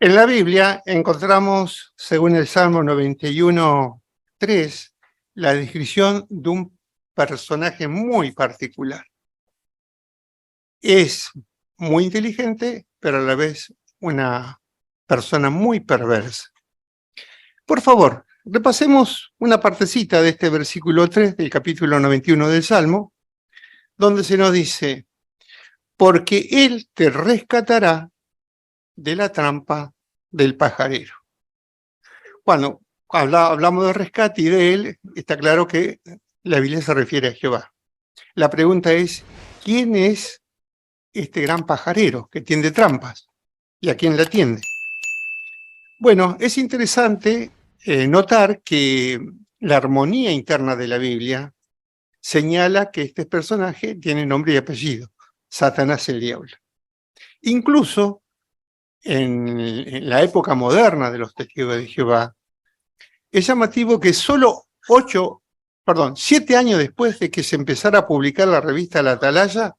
En la Biblia encontramos, según el Salmo 91:3, la descripción de un personaje muy particular. Es muy inteligente, pero a la vez una persona muy perversa. Por favor, repasemos una partecita de este versículo 3 del capítulo 91 del Salmo, donde se nos dice: porque Él te rescatará de la trampa del pajarero. Cuando hablamos de rescate y de Él, está claro que la Biblia se refiere a Jehová. La pregunta es, ¿quién es este gran pajarero que tiende trampas? ¿Y a quién la tiende? Bueno, es interesante notar que la armonía interna de la Biblia señala que este personaje tiene nombre y apellido: Satanás el diablo. Incluso en la época moderna de los testigos de Jehová, es llamativo que solo 7 años después de que se empezara a publicar la revista La Atalaya,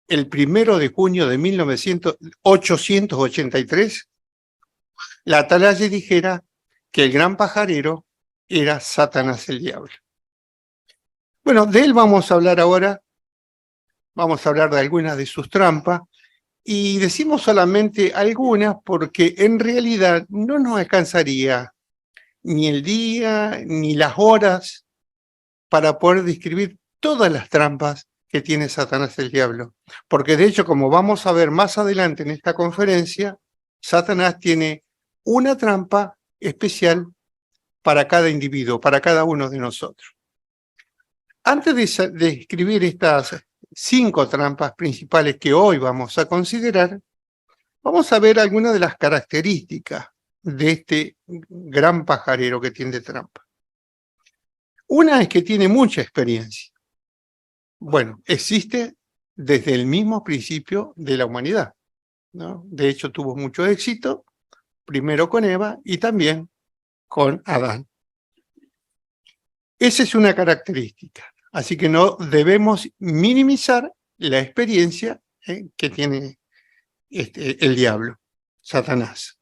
el 1 de junio de 1883, La Atalaya dijera que el gran pajarero era Satanás el diablo. Bueno, de él vamos a hablar ahora. Vamos a hablar de algunas de sus trampas, y decimos solamente algunas porque en realidad no nos alcanzaría ni el día ni las horas para poder describir todas las trampas que tiene Satanás el diablo. Porque de hecho, como vamos a ver más adelante en esta conferencia, Satanás tiene una trampa especial para cada individuo, para cada uno de nosotros. Antes de escribir estas 5 trampas principales que hoy vamos a considerar, vamos a ver algunas de las características de este gran pajarero que tiende trampa. Una es que tiene mucha experiencia. Bueno, existe desde el mismo principio de la humanidad, ¿no? De hecho, tuvo mucho éxito, primero con Eva y también con Adán. Esa es una característica, así que no debemos minimizar la experiencia que tiene el diablo, Satanás.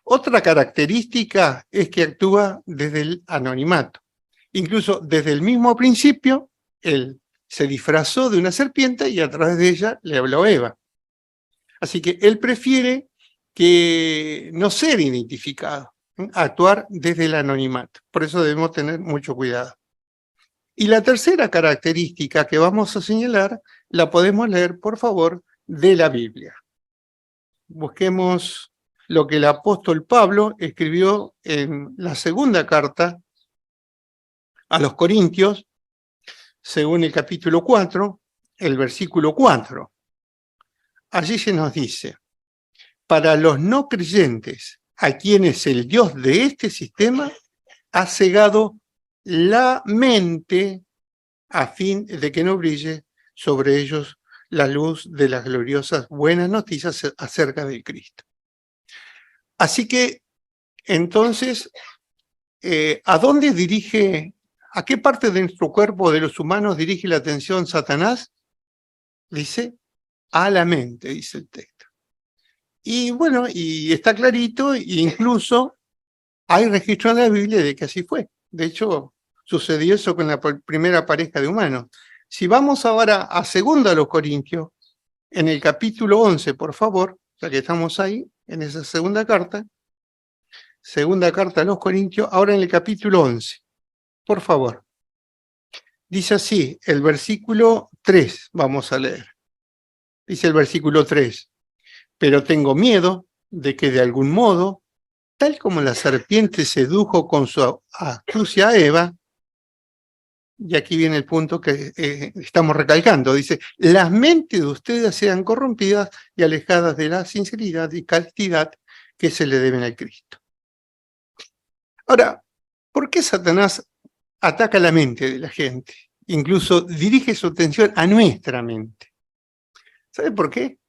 Otra característica es que actúa desde el anonimato. Incluso desde el mismo principio, él se disfrazó de una serpiente y a través de ella le habló a Eva. Así que él prefiere que no ser identificado, actuar desde el anonimato. Por eso debemos tener mucho cuidado. Y la tercera característica que vamos a señalar la podemos leer, por favor, de la Biblia. Busquemos lo que el apóstol Pablo escribió en la segunda carta a los Corintios, según el capítulo 4, el versículo 4. Allí se nos dice: para los no creyentes, a quienes el Dios de este sistema ha cegado la mente a fin de que no brille sobre ellos la luz de las gloriosas buenas noticias acerca de Cristo. Así que, entonces, ¿a dónde dirige, a qué parte de nuestro cuerpo de los humanos dirige la atención Satanás? Dice, a la mente, dice el texto. Y bueno, y está clarito, e incluso hay registro en la Biblia de que así fue. De hecho, sucedió eso con la primera pareja de humanos. Si vamos ahora a 2 Corintios, en el capítulo 11, por favor, ya que estamos ahí, en esa segunda carta a los Corintios, ahora en el capítulo 11, por favor. Dice así, el versículo 3, vamos a leer. Dice el versículo 3, pero tengo miedo de que de algún modo, tal como la serpiente sedujo con su astucia a Eva, y aquí viene el punto que estamos recalcando, dice, las mentes de ustedes sean corrompidas y alejadas de la sinceridad y castidad que se le deben al Cristo. Ahora, ¿por qué Satanás ataca la mente de la gente? Incluso dirige su atención a nuestra mente. ¿Sabe por qué?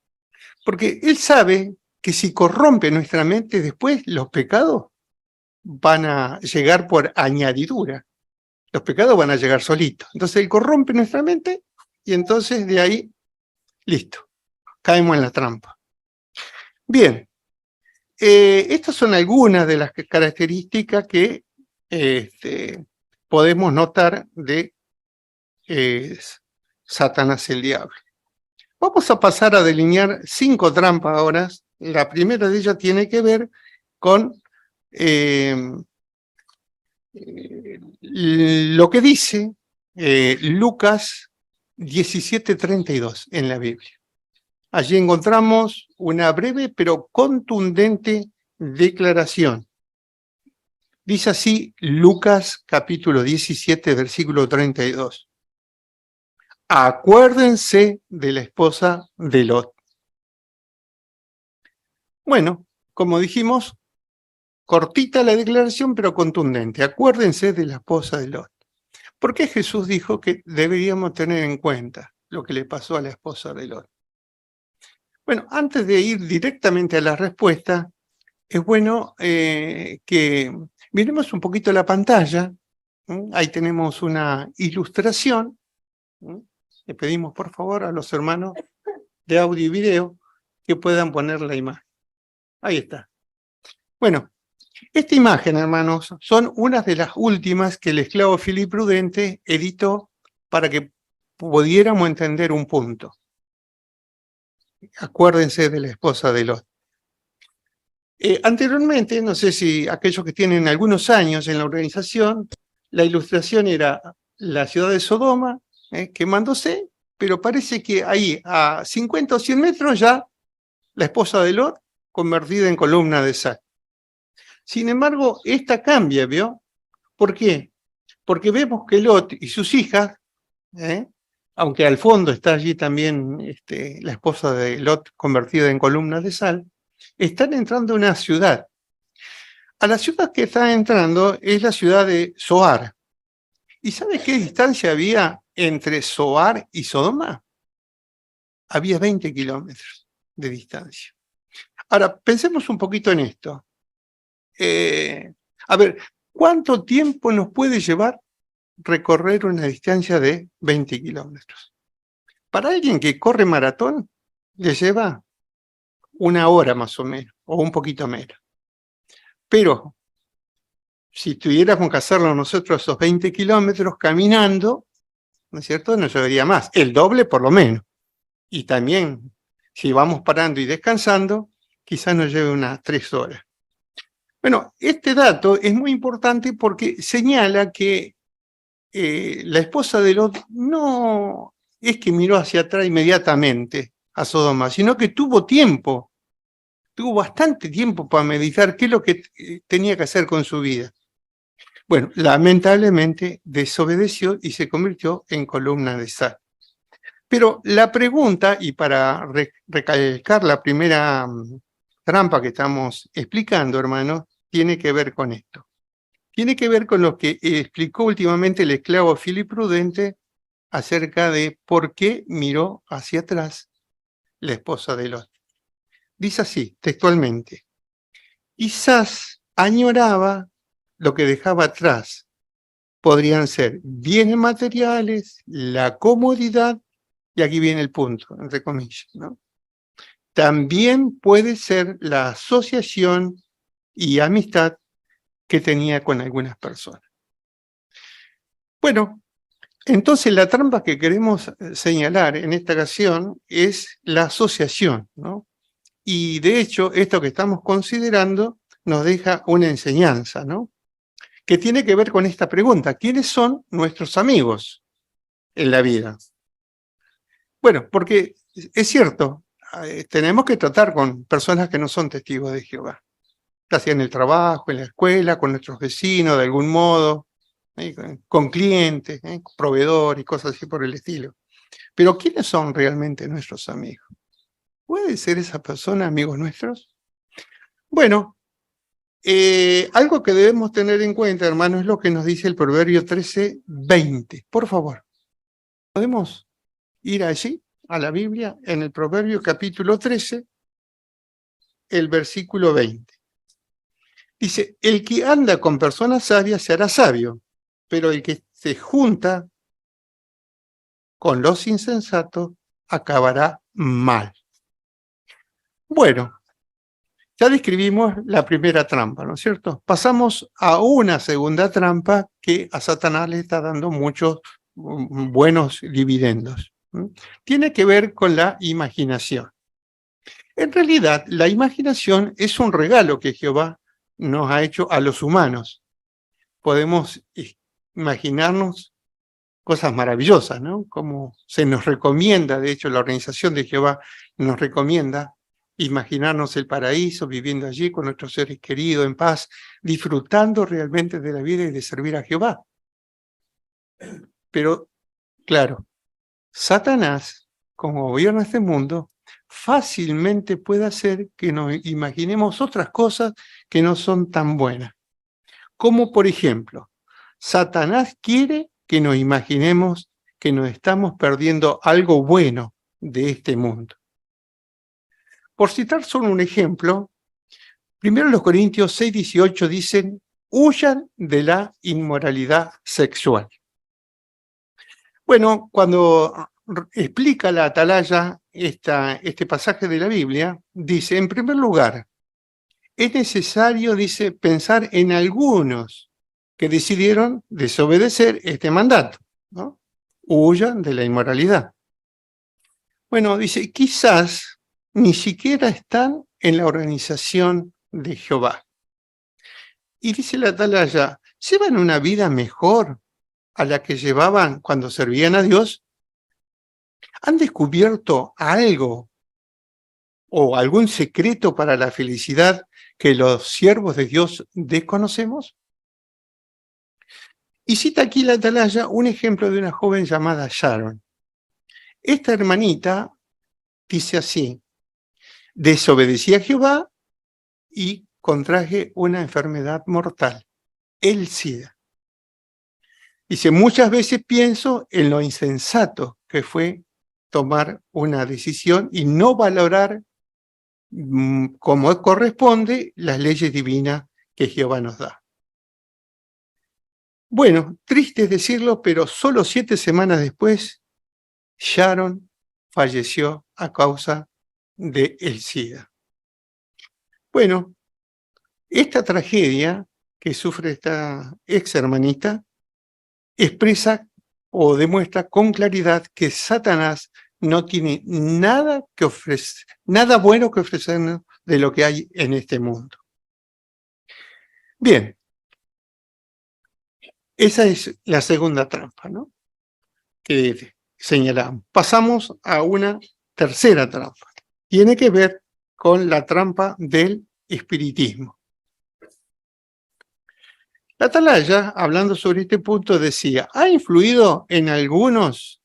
Porque él sabe que si corrompe nuestra mente, después los pecados van a llegar por añadidura. Los pecados van a llegar solitos. Entonces él corrompe nuestra mente y entonces de ahí, listo, caemos en la trampa. Bien, Estas son algunas de las características que podemos notar de Satanás el diablo. Vamos a pasar a delinear 5 trampas ahora. La primera de ellas tiene que ver con lo que dice Lucas 17:32 en la Biblia. Allí encontramos una breve pero contundente declaración. Dice así Lucas capítulo 17, versículo 32. Acuérdense de la esposa de Lot. Bueno, como dijimos, cortita la declaración, pero contundente. Acuérdense de la esposa de Lot. ¿Por qué Jesús dijo que deberíamos tener en cuenta lo que le pasó a la esposa de Lot? Bueno, antes de ir directamente a la respuesta, es bueno que miremos un poquito la pantalla. Ahí tenemos una ilustración. Le pedimos, por favor, a los hermanos de audio y video que puedan poner la imagen. Ahí está. Bueno, esta imagen, hermanos, son unas de las últimas que el esclavo Philip Prudente editó para que pudiéramos entender un punto. Acuérdense de la esposa de Lot. Anteriormente, no sé si aquellos que tienen algunos años en la organización, la ilustración era la ciudad de Sodoma quemándose, pero parece que ahí a 50 o 100 metros ya la esposa de Lot convertida en columna de sal. Sin embargo, esta cambia, ¿vio? ¿Por qué? Porque vemos que Lot y sus hijas, aunque al fondo está allí también la esposa de Lot convertida en columna de sal, están entrando a una ciudad. A la ciudad que están entrando es la ciudad de Zoar. ¿Y sabe qué distancia había entre Zoar y Sodoma? Había 20 kilómetros de distancia. Ahora, pensemos un poquito en esto. A ver, ¿cuánto tiempo nos puede llevar recorrer una distancia de 20 kilómetros? Para alguien que corre maratón, le lleva 1 hora más o menos, o un poquito menos. Pero si tuviéramos que hacerlo nosotros esos 20 kilómetros caminando, ¿no es cierto?, nos llevaría más, el doble por lo menos. Y también, si vamos parando y descansando, quizás nos lleve unas 3 horas. Bueno, este dato es muy importante porque señala que la esposa de Lot no es que miró hacia atrás inmediatamente a Sodoma, sino que tuvo bastante tiempo para meditar qué es lo que tenía que hacer con su vida. Bueno, lamentablemente desobedeció y se convirtió en columna de sal. Pero la pregunta, y para recalcar la primera trampa que estamos explicando, hermanos, tiene que ver con esto. Tiene que ver con lo que explicó últimamente el esclavo Philip Prudente acerca de por qué miró hacia atrás la esposa de Lot. Dice así, textualmente: quizás añoraba lo que dejaba atrás. Podrían ser bienes materiales, la comodidad, y aquí viene el punto, entre comillas, ¿no? También puede ser la asociación y amistad que tenía con algunas personas. Bueno, entonces la trampa que queremos señalar en esta ocasión es la asociación, ¿no? Y de hecho, esto que estamos considerando nos deja una enseñanza, ¿no?, que tiene que ver con esta pregunta: ¿quiénes son nuestros amigos en la vida? Bueno, porque es cierto, tenemos que tratar con personas que no son testigos de Jehová, ya sea en el trabajo, en la escuela, con nuestros vecinos de algún modo, con clientes, con proveedores y cosas así por el estilo. Pero ¿quiénes son realmente nuestros amigos? ¿Puede ser esa persona amigos nuestros? Bueno, algo que debemos tener en cuenta, hermano, es lo que nos dice el Proverbio 13:20. Por favor, ¿podemos ir allí, a la Biblia, en el Proverbio capítulo 13, el versículo 20? Dice: el que anda con personas sabias se hará sabio, pero el que se junta con los insensatos acabará mal. Bueno, Ya describimos la primera trampa, ¿no es cierto? Pasamos a una segunda trampa que a Satanás le está dando muchos buenos dividendos. Tiene que ver con la imaginación. En realidad, la imaginación es un regalo que Jehová nos ha hecho a los humanos. Podemos imaginarnos cosas maravillosas, ¿no? Como se nos recomienda, de hecho, la organización de Jehová nos recomienda imaginarnos el paraíso, viviendo allí con nuestros seres queridos, en paz, disfrutando realmente de la vida y de servir a Jehová. Pero, claro, Satanás, como gobierna este mundo, fácilmente puede hacer que nos imaginemos otras cosas que no son tan buenas. Como, por ejemplo, Satanás quiere que nos imaginemos que nos estamos perdiendo algo bueno de este mundo. Por citar solo un ejemplo, primero los Corintios 6:18 dicen, huyan de la inmoralidad sexual. Bueno, cuando explica la Atalaya este pasaje de la Biblia, dice, en primer lugar, es necesario, dice, pensar en algunos que decidieron desobedecer este mandato, ¿no? Huyan de la inmoralidad. Bueno, dice, quizás ni siquiera están en la organización de Jehová. Y dice la Atalaya, ¿llevan una vida mejor a la que llevaban cuando servían a Dios? ¿Han descubierto algo o algún secreto para la felicidad que los siervos de Dios desconocemos? Y cita aquí la Atalaya un ejemplo de una joven llamada Sharon. Esta hermanita dice así, desobedecí a Jehová y contraje una enfermedad mortal, el SIDA. Dice, muchas veces pienso en lo insensato que fue tomar una decisión y no valorar como corresponde las leyes divinas que Jehová nos da. Bueno, triste es decirlo, pero solo 7 semanas después, Sharon falleció a causa del SIDA. Bueno, esta tragedia que sufre esta ex hermanita expresa o demuestra con claridad que Satanás no tiene nada que ofrecer, nada bueno que ofrecernos de lo que hay en este mundo. Bien, esa es la segunda trampa, ¿no? Que señalamos. Pasamos a una tercera trampa. Tiene que ver con la trampa del espiritismo. La Atalaya, hablando sobre este punto, decía, ¿ha influido en algunos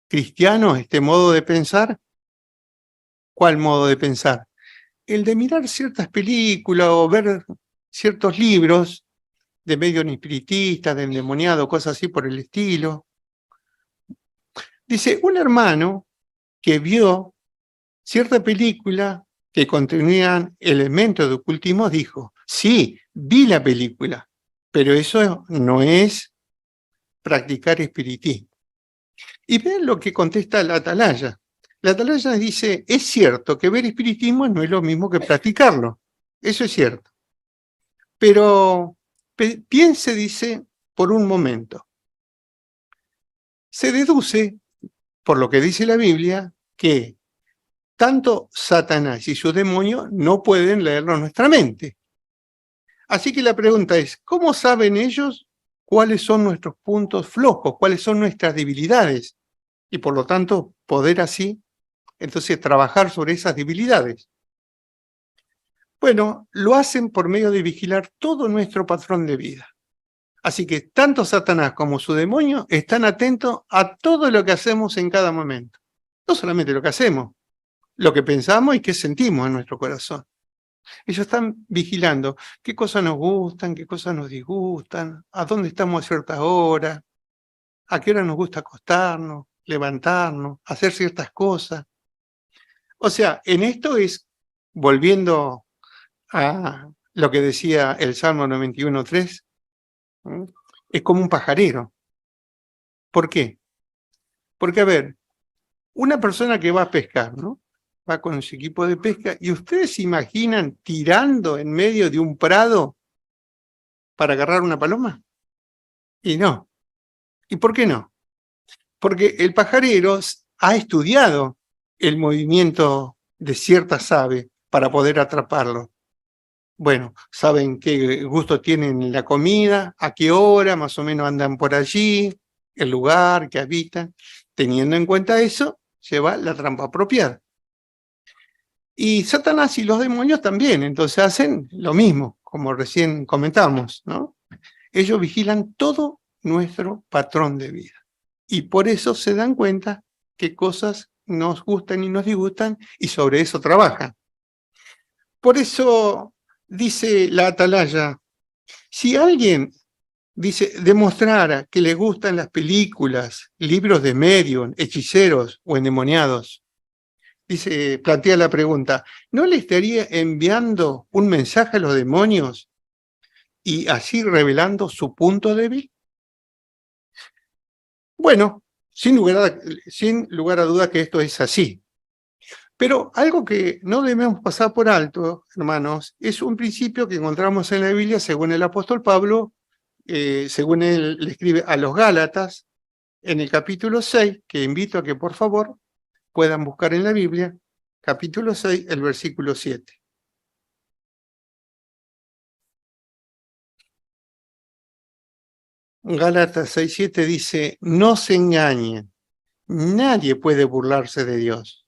cristianos este modo de pensar? ¿Cuál modo de pensar? El de mirar ciertas películas o ver ciertos libros de medio espiritista, de endemoniado, cosas así por el estilo. Dice, un hermano que vio cierta película que contenían elementos de ocultismo dijo, sí, vi la película, pero eso no es practicar espiritismo. Y vean lo que contesta la Atalaya. La Atalaya dice, es cierto que ver espiritismo no es lo mismo que practicarlo. Eso es cierto. Pero piense, dice, por un momento. Se deduce, por lo que dice la Biblia, que tanto Satanás y sus demonios no pueden leernos nuestra mente. Así que la pregunta es, ¿cómo saben ellos cuáles son nuestros puntos flojos, cuáles son nuestras debilidades? Y por lo tanto, poder así, entonces, trabajar sobre esas debilidades. Bueno, lo hacen por medio de vigilar todo nuestro patrón de vida. Así que tanto Satanás como su demonio están atentos a todo lo que hacemos en cada momento. No solamente lo que hacemos, lo que pensamos y qué sentimos en nuestro corazón. Ellos están vigilando qué cosas nos gustan, qué cosas nos disgustan, a dónde estamos a ciertas horas, a qué hora nos gusta acostarnos, levantarnos, hacer ciertas cosas. O sea, en esto es, volviendo a lo que decía el Salmo 91:3, es como un pajarero. ¿Por qué? Porque, a ver, una persona que va a pescar, ¿no? va con su equipo de pesca, y ustedes se imaginan tirando en medio de un prado para agarrar una paloma. Y no. ¿Y por qué no? Porque el pajarero ha estudiado el movimiento de ciertas aves para poder atraparlo. Bueno, saben qué gusto tienen en la comida, a qué hora más o menos andan por allí, el lugar que habitan. Teniendo en cuenta eso, lleva la trampa apropiada. Y Satanás y los demonios también, entonces hacen lo mismo, como recién comentamos, ¿no? Ellos vigilan todo nuestro patrón de vida. Y por eso se dan cuenta qué cosas nos gustan y nos disgustan, y sobre eso trabajan. Por eso dice la atalaya, si alguien demostrara que le gustan las películas, libros de medium, hechiceros o endemoniados, plantea la pregunta, ¿no le estaría enviando un mensaje a los demonios y así revelando su punto débil? Bueno, sin lugar a duda que esto es así. Pero algo que no debemos pasar por alto, hermanos, es un principio que encontramos en la Biblia, según el apóstol Pablo, según él le escribe a los Gálatas, en el capítulo 6, que invito a que por favor puedan buscar en la Biblia, capítulo 6, el versículo 7. Gálatas 6, 7 dice, no se engañen, nadie puede burlarse de Dios,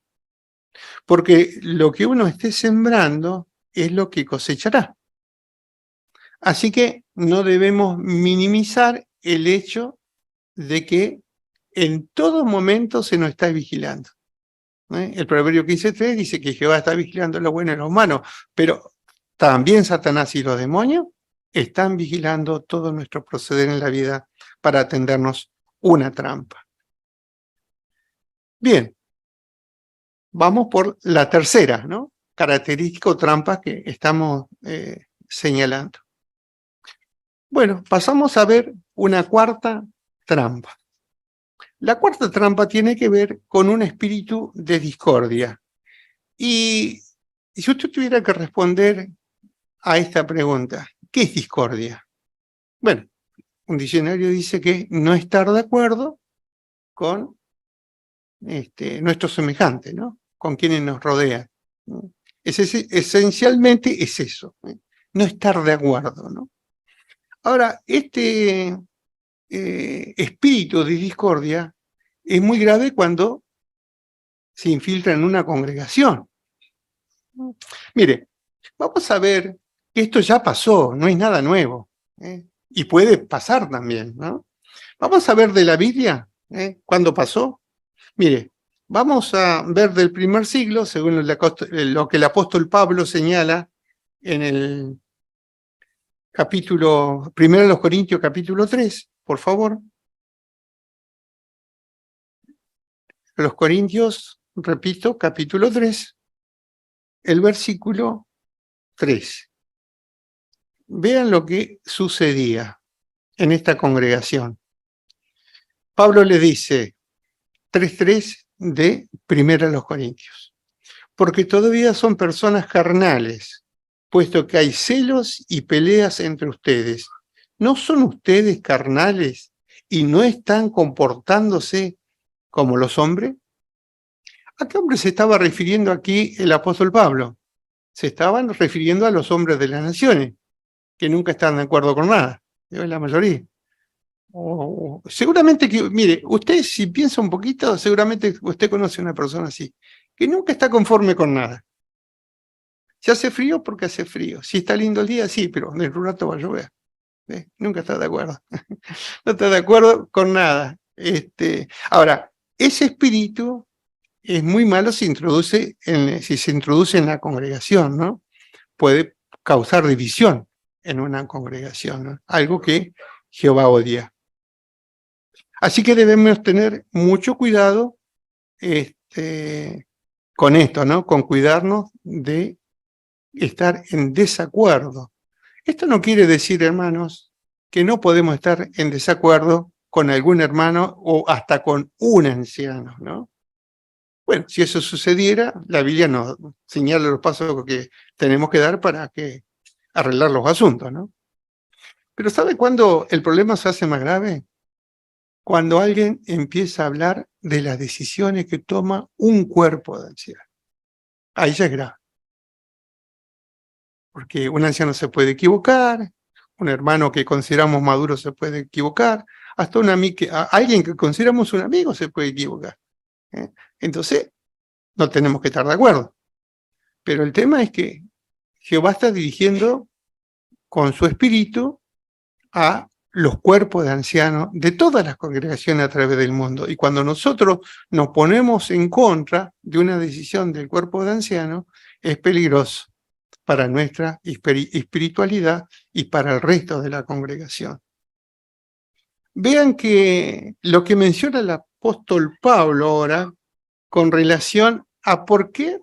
porque lo que uno esté sembrando es lo que cosechará. Así que no debemos minimizar el hecho de que en todo momento se nos está vigilando. El proverbio 15:3 dice que Jehová está vigilando lo bueno y lo malo, pero también Satanás y los demonios están vigilando todo nuestro proceder en la vida para tendernos una trampa. Bien, vamos por la tercera, ¿no? Característica o trampa que estamos señalando. Bueno, pasamos a ver una cuarta trampa. La cuarta trampa tiene que ver con un espíritu de discordia. Y si usted tuviera que responder a esta pregunta, ¿qué es discordia? Bueno, un diccionario dice que no estar de acuerdo con nuestro semejante, ¿no? Con quienes nos rodean. Esencialmente es eso, no estar de acuerdo, ¿no? Ahora, este espíritu de discordia es muy grave cuando se infiltra en una congregación. Mire, vamos a ver que esto ya pasó, no es nada nuevo, y puede pasar también, ¿no? Vamos a ver de la Biblia, ¿cuándo pasó? Mire, vamos a ver del primer siglo, según lo que el apóstol Pablo señala en el capítulo, primero de los Corintios, capítulo 3, por favor. Los Corintios, repito, capítulo 3, el versículo 3. Vean lo que sucedía en esta congregación. Pablo le dice, 3:3 de Primera a los Corintios, porque todavía son personas carnales, puesto que hay celos y peleas entre ustedes. ¿No son ustedes carnales y no están comportándose como los hombres? ¿A qué hombre se estaba refiriendo aquí el apóstol Pablo? Se estaban refiriendo a los hombres de las naciones, que nunca están de acuerdo con nada, la mayoría. Seguramente que, mire, usted si piensa un poquito, seguramente usted conoce a una persona así, que nunca está conforme con nada. Si hace frío, porque hace frío. Si está lindo el día, sí, pero en un rato va a llover. Nunca está de acuerdo. No está de acuerdo con nada. Ahora, ese espíritu es muy malo si se introduce en la congregación, ¿no? Puede causar división en una congregación, ¿no? Algo que Jehová odia. Así que debemos tener mucho cuidado con esto, ¿no? Con cuidarnos de estar en desacuerdo. Esto no quiere decir, hermanos, que no podemos estar en desacuerdo con algún hermano o hasta con un anciano, ¿no? Bueno, si eso sucediera, la Biblia nos señala los pasos que tenemos que dar para arreglar los asuntos, ¿no? Pero ¿sabe cuándo el problema se hace más grave? Cuando alguien empieza a hablar de las decisiones que toma un cuerpo de anciano. Ahí ya es grave. Porque un anciano se puede equivocar, un hermano que consideramos maduro se puede equivocar, hasta alguien que consideramos un amigo se puede equivocar. ¿Eh? Entonces, no tenemos que estar de acuerdo. Pero el tema es que Jehová está dirigiendo con su espíritu a los cuerpos de ancianos de todas las congregaciones a través del mundo. Y cuando nosotros nos ponemos en contra de una decisión del cuerpo de ancianos, es peligroso para nuestra espiritualidad y para el resto de la congregación. Vean que lo que menciona el apóstol Pablo ahora con relación a por qué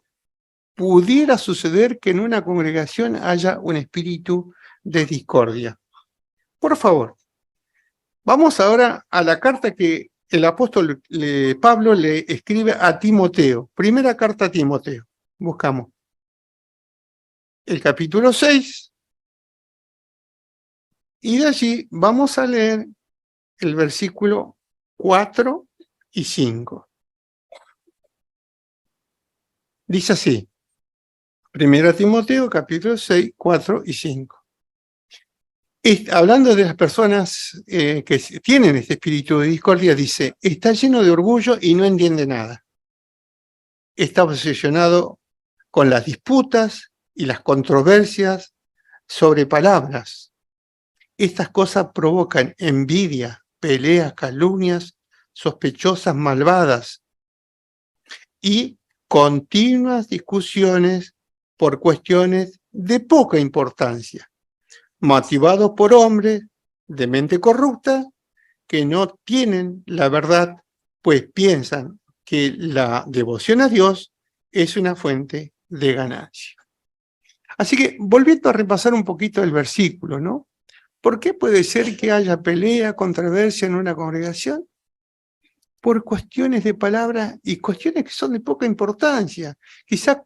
pudiera suceder que en una congregación haya un espíritu de discordia. Por favor, vamos ahora a la carta que el apóstol Pablo le escribe a Timoteo. Primera carta a Timoteo. Buscamos el capítulo 6 y de allí vamos a leer el versículo 4 y 5. Dice así, Primera Timoteo, capítulo 6, 4 y 5. Hablando de las personas que tienen este espíritu de discordia, dice, está lleno de orgullo y no entiende nada. Está obsesionado con las disputas y las controversias sobre palabras. Estas cosas provocan envidia, peleas, calumnias, sospechosas, malvadas y continuas discusiones por cuestiones de poca importancia, motivados por hombres de mente corrupta que no tienen la verdad, pues piensan que la devoción a Dios es una fuente de ganancia. Así que, volviendo a repasar un poquito el versículo, ¿no? ¿Por qué puede ser que haya pelea, controversia en una congregación? Por cuestiones de palabras y cuestiones que son de poca importancia. Quizá,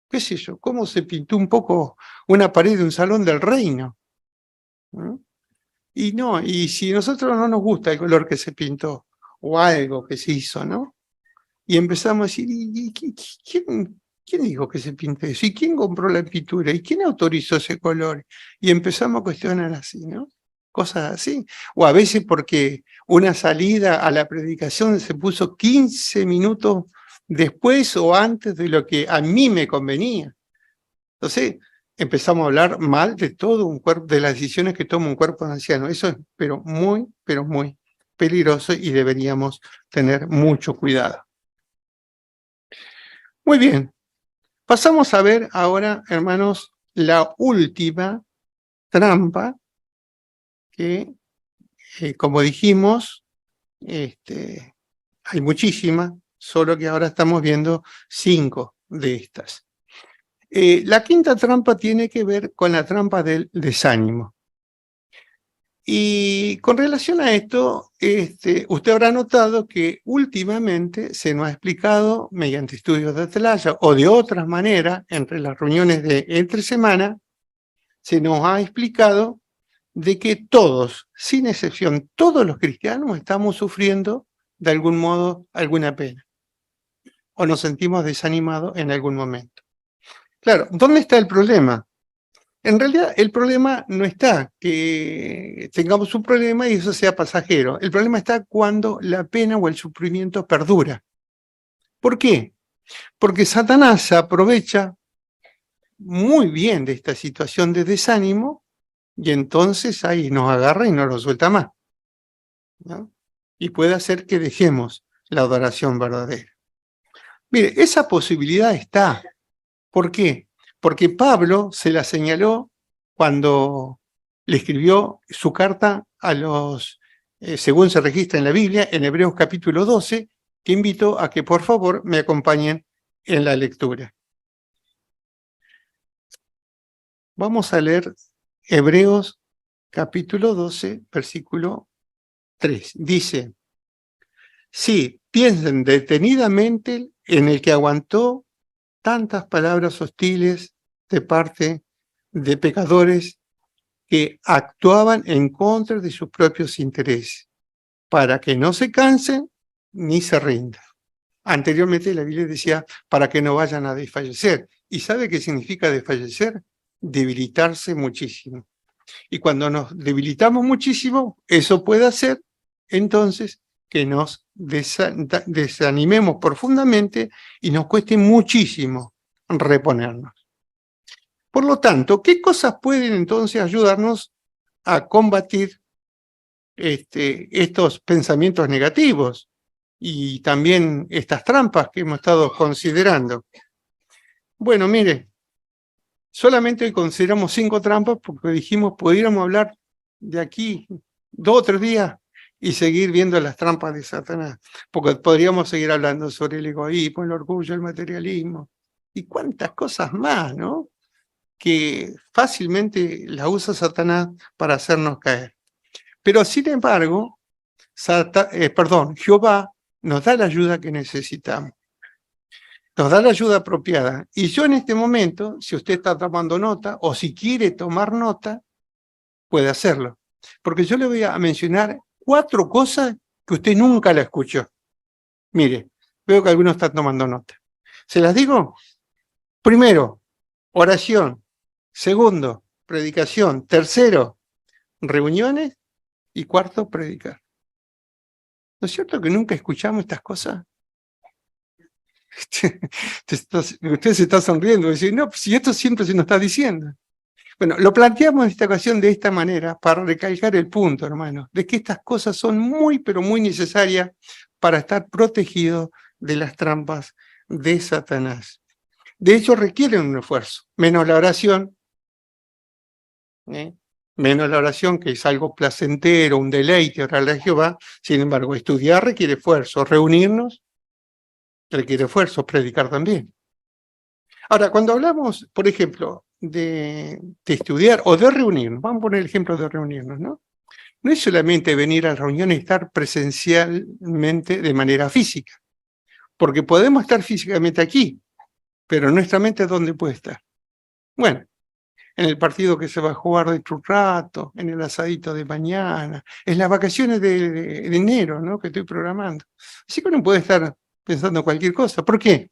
qué sé yo, cómo se pintó un poco una pared de un salón del reino, ¿no? Y si a nosotros no nos gusta el color que se pintó o algo que se hizo, ¿no? Y empezamos a decir, ¿quién dijo que se pinte eso? ¿Y quién compró la pintura? ¿Y quién autorizó ese color? Y empezamos a cuestionar así, ¿no? Cosas así. O a veces porque una salida a la predicación se puso 15 minutos después o antes de lo que a mí me convenía. Entonces, empezamos a hablar mal de todo un cuerpo, de las decisiones que toma un cuerpo de anciano. Eso es, pero muy peligroso y deberíamos tener mucho cuidado. Muy bien. Pasamos a ver ahora, hermanos, la última trampa que, como dijimos, hay muchísimas, solo que ahora estamos viendo 5 de estas. La quinta trampa tiene que ver con la trampa del desánimo. Y con relación a esto, usted habrá notado que últimamente se nos ha explicado, mediante estudios de Atalaya o de otras maneras, entre las reuniones de entre semana, se nos ha explicado de que todos, sin excepción, todos los cristianos estamos sufriendo de algún modo alguna pena o nos sentimos desanimados en algún momento. Claro, ¿dónde está el problema? En realidad el problema no está que tengamos un problema y eso sea pasajero. El problema está cuando la pena o el sufrimiento perdura. ¿Por qué? Porque Satanás se aprovecha muy bien de esta situación de desánimo y entonces ahí nos agarra y no lo suelta más, ¿no? Y puede hacer que dejemos la adoración verdadera. Mire, esa posibilidad está. ¿Por qué? Porque Pablo se la señaló cuando le escribió su carta a los, según se registra en la Biblia, en Hebreos capítulo 12, que invito a que por favor me acompañen en la lectura. Vamos a leer Hebreos capítulo 12, versículo 3. Dice, Sí, piensen detenidamente en el que aguantó tantas palabras hostiles de parte de pecadores que actuaban en contra de sus propios intereses, para que no se cansen ni se rindan. Anteriormente la Biblia decía para que no vayan a desfallecer. ¿Y sabe qué significa desfallecer? Debilitarse muchísimo. Y cuando nos debilitamos muchísimo, eso puede hacer entonces que nos desanimemos profundamente y nos cueste muchísimo reponernos. Por lo tanto, ¿qué cosas pueden entonces ayudarnos a combatir estos pensamientos negativos y también estas trampas que hemos estado considerando? Bueno, mire, solamente hoy consideramos 5 trampas porque dijimos pudiéramos hablar de aquí 2 o 3 días y seguir viendo las trampas de Satanás, porque podríamos seguir hablando sobre el egoísmo, el orgullo, el materialismo y cuántas cosas más, ¿no? Que fácilmente la usa Satanás para hacernos caer. Pero sin embargo, Jehová nos da la ayuda que necesitamos. Nos da la ayuda apropiada. Y yo en este momento, si usted está tomando nota o si quiere tomar nota, puede hacerlo. Porque yo le voy a mencionar 4 cosas que usted nunca la escuchó. Mire, veo que algunos están tomando nota. ¿Se las digo? Primero, oración. Segundo, predicación. Tercero, reuniones. Y cuarto, predicar. ¿No es cierto que nunca escuchamos estas cosas? Usted se está sonriendo y dice, no, pues si esto siempre se nos está diciendo. Bueno, lo planteamos en esta ocasión de esta manera para recalcar el punto, hermano, de que estas cosas son muy, pero muy necesarias para estar protegidos de las trampas de Satanás. De hecho, requieren un esfuerzo, menos la oración, menos la oración, que es algo placentero, un deleite orarle a Jehová. Sin embargo, estudiar requiere esfuerzo, reunirnos requiere esfuerzo, predicar también. Ahora, cuando hablamos, por ejemplo, de estudiar o de reunirnos, vamos a poner el ejemplo de reunirnos, ¿no? No es solamente venir a la reunión y estar presencialmente de manera física, porque podemos estar físicamente aquí, pero nuestra mente, ¿dónde puede estar? Bueno, en el partido que se va a jugar dentro de un rato, en el asadito de mañana, en las vacaciones de enero, ¿no? Que estoy programando. Así que uno puede estar pensando cualquier cosa. ¿Por qué?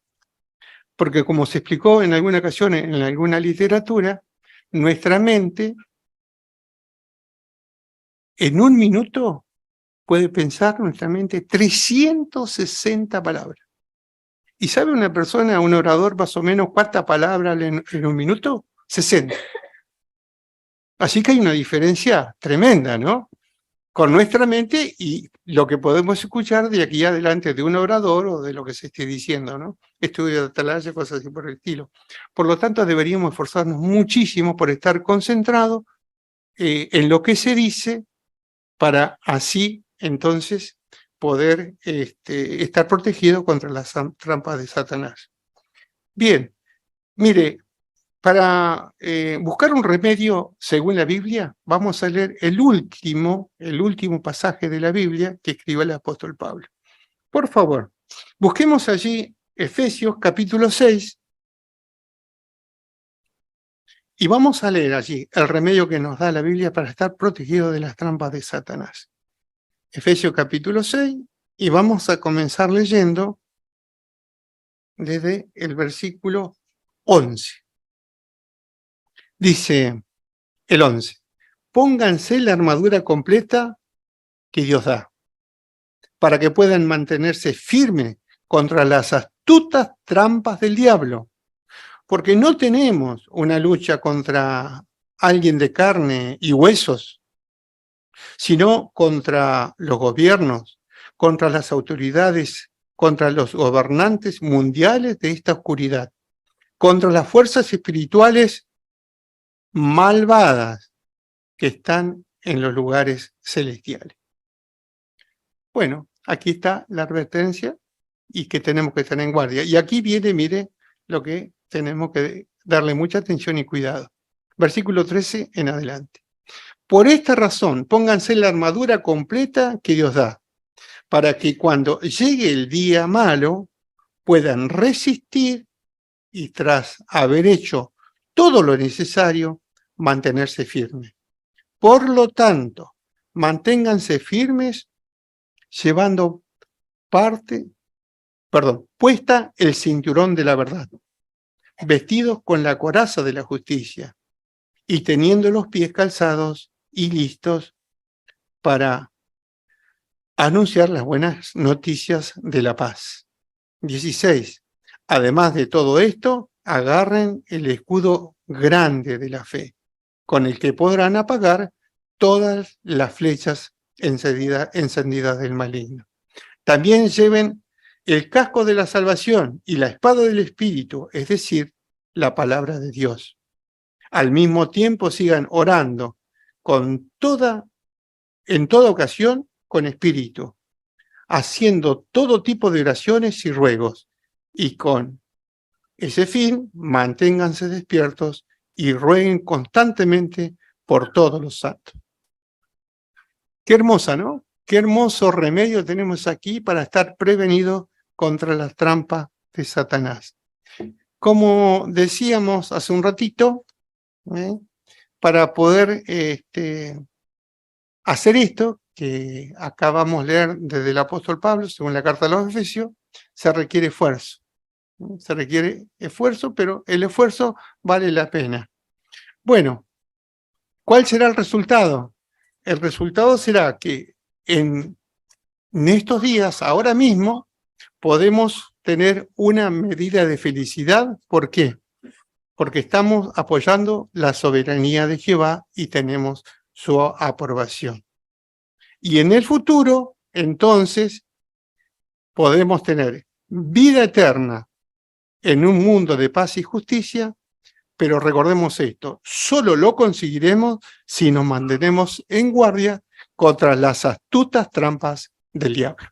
Porque como se explicó en alguna ocasión en alguna literatura, nuestra mente en un minuto puede pensar nuestra mente 360 palabras. ¿Y sabe una persona, un orador, más o menos cuántas palabras en un minuto? 60. Así que hay una diferencia tremenda, ¿no? Con nuestra mente y lo que podemos escuchar de aquí adelante de un orador o de lo que se esté diciendo, ¿no? Estudio de atalaya, cosas así por el estilo. Por lo tanto, deberíamos esforzarnos muchísimo por estar concentrados en lo que se dice para así, entonces, poder estar protegido contra las trampas de Satanás. Bien, mire, para buscar un remedio según la Biblia, vamos a leer el último pasaje de la Biblia que escribió el apóstol Pablo. Por favor, busquemos allí Efesios capítulo 6 y vamos a leer allí el remedio que nos da la Biblia para estar protegidos de las trampas de Satanás. Efesios capítulo 6 y vamos a comenzar leyendo desde el versículo 11. Dice el 11, pónganse la armadura completa que Dios da, para que puedan mantenerse firmes contra las astutas trampas del diablo, porque no tenemos una lucha contra alguien de carne y huesos, sino contra los gobiernos, contra las autoridades, contra los gobernantes mundiales de esta oscuridad, contra las fuerzas espirituales malvadas que están en los lugares celestiales. Bueno, aquí está la advertencia y que tenemos que estar en guardia. Y aquí viene, mire, lo que tenemos que darle mucha atención y cuidado. Versículo 13 en adelante. Por esta razón, pónganse la armadura completa que Dios da, para que cuando llegue el día malo puedan resistir y tras haber hecho todo lo necesario, mantenerse firmes. Por lo tanto, manténganse firmes llevando puesta el cinturón de la verdad, vestidos con la coraza de la justicia y teniendo los pies calzados y listos para anunciar las buenas noticias de la paz. 16. Además de todo esto, agarren el escudo grande de la fe, con el que podrán apagar todas las flechas encendidas del maligno. También lleven el casco de la salvación y la espada del Espíritu, es decir, la palabra de Dios. Al mismo tiempo sigan orando en toda ocasión con espíritu, haciendo todo tipo de oraciones y ruegos, y con ese fin manténganse despiertos y rueguen constantemente por todos los santos. Qué hermosa, ¿no? Qué hermoso remedio tenemos aquí para estar prevenidos contra las trampas de Satanás. Como decíamos hace un ratito, para poder hacer esto, que acabamos de leer desde el apóstol Pablo, según la carta a los Efesios, se requiere esfuerzo. Se requiere esfuerzo, pero el esfuerzo vale la pena. Bueno, ¿cuál será el resultado? El resultado será que en estos días, ahora mismo, podemos tener una medida de felicidad. ¿Por qué? Porque estamos apoyando la soberanía de Jehová y tenemos su aprobación. Y en el futuro, entonces, podemos tener vida eterna en un mundo de paz y justicia, pero recordemos esto, solo lo conseguiremos si nos mantenemos en guardia contra las astutas trampas del diablo.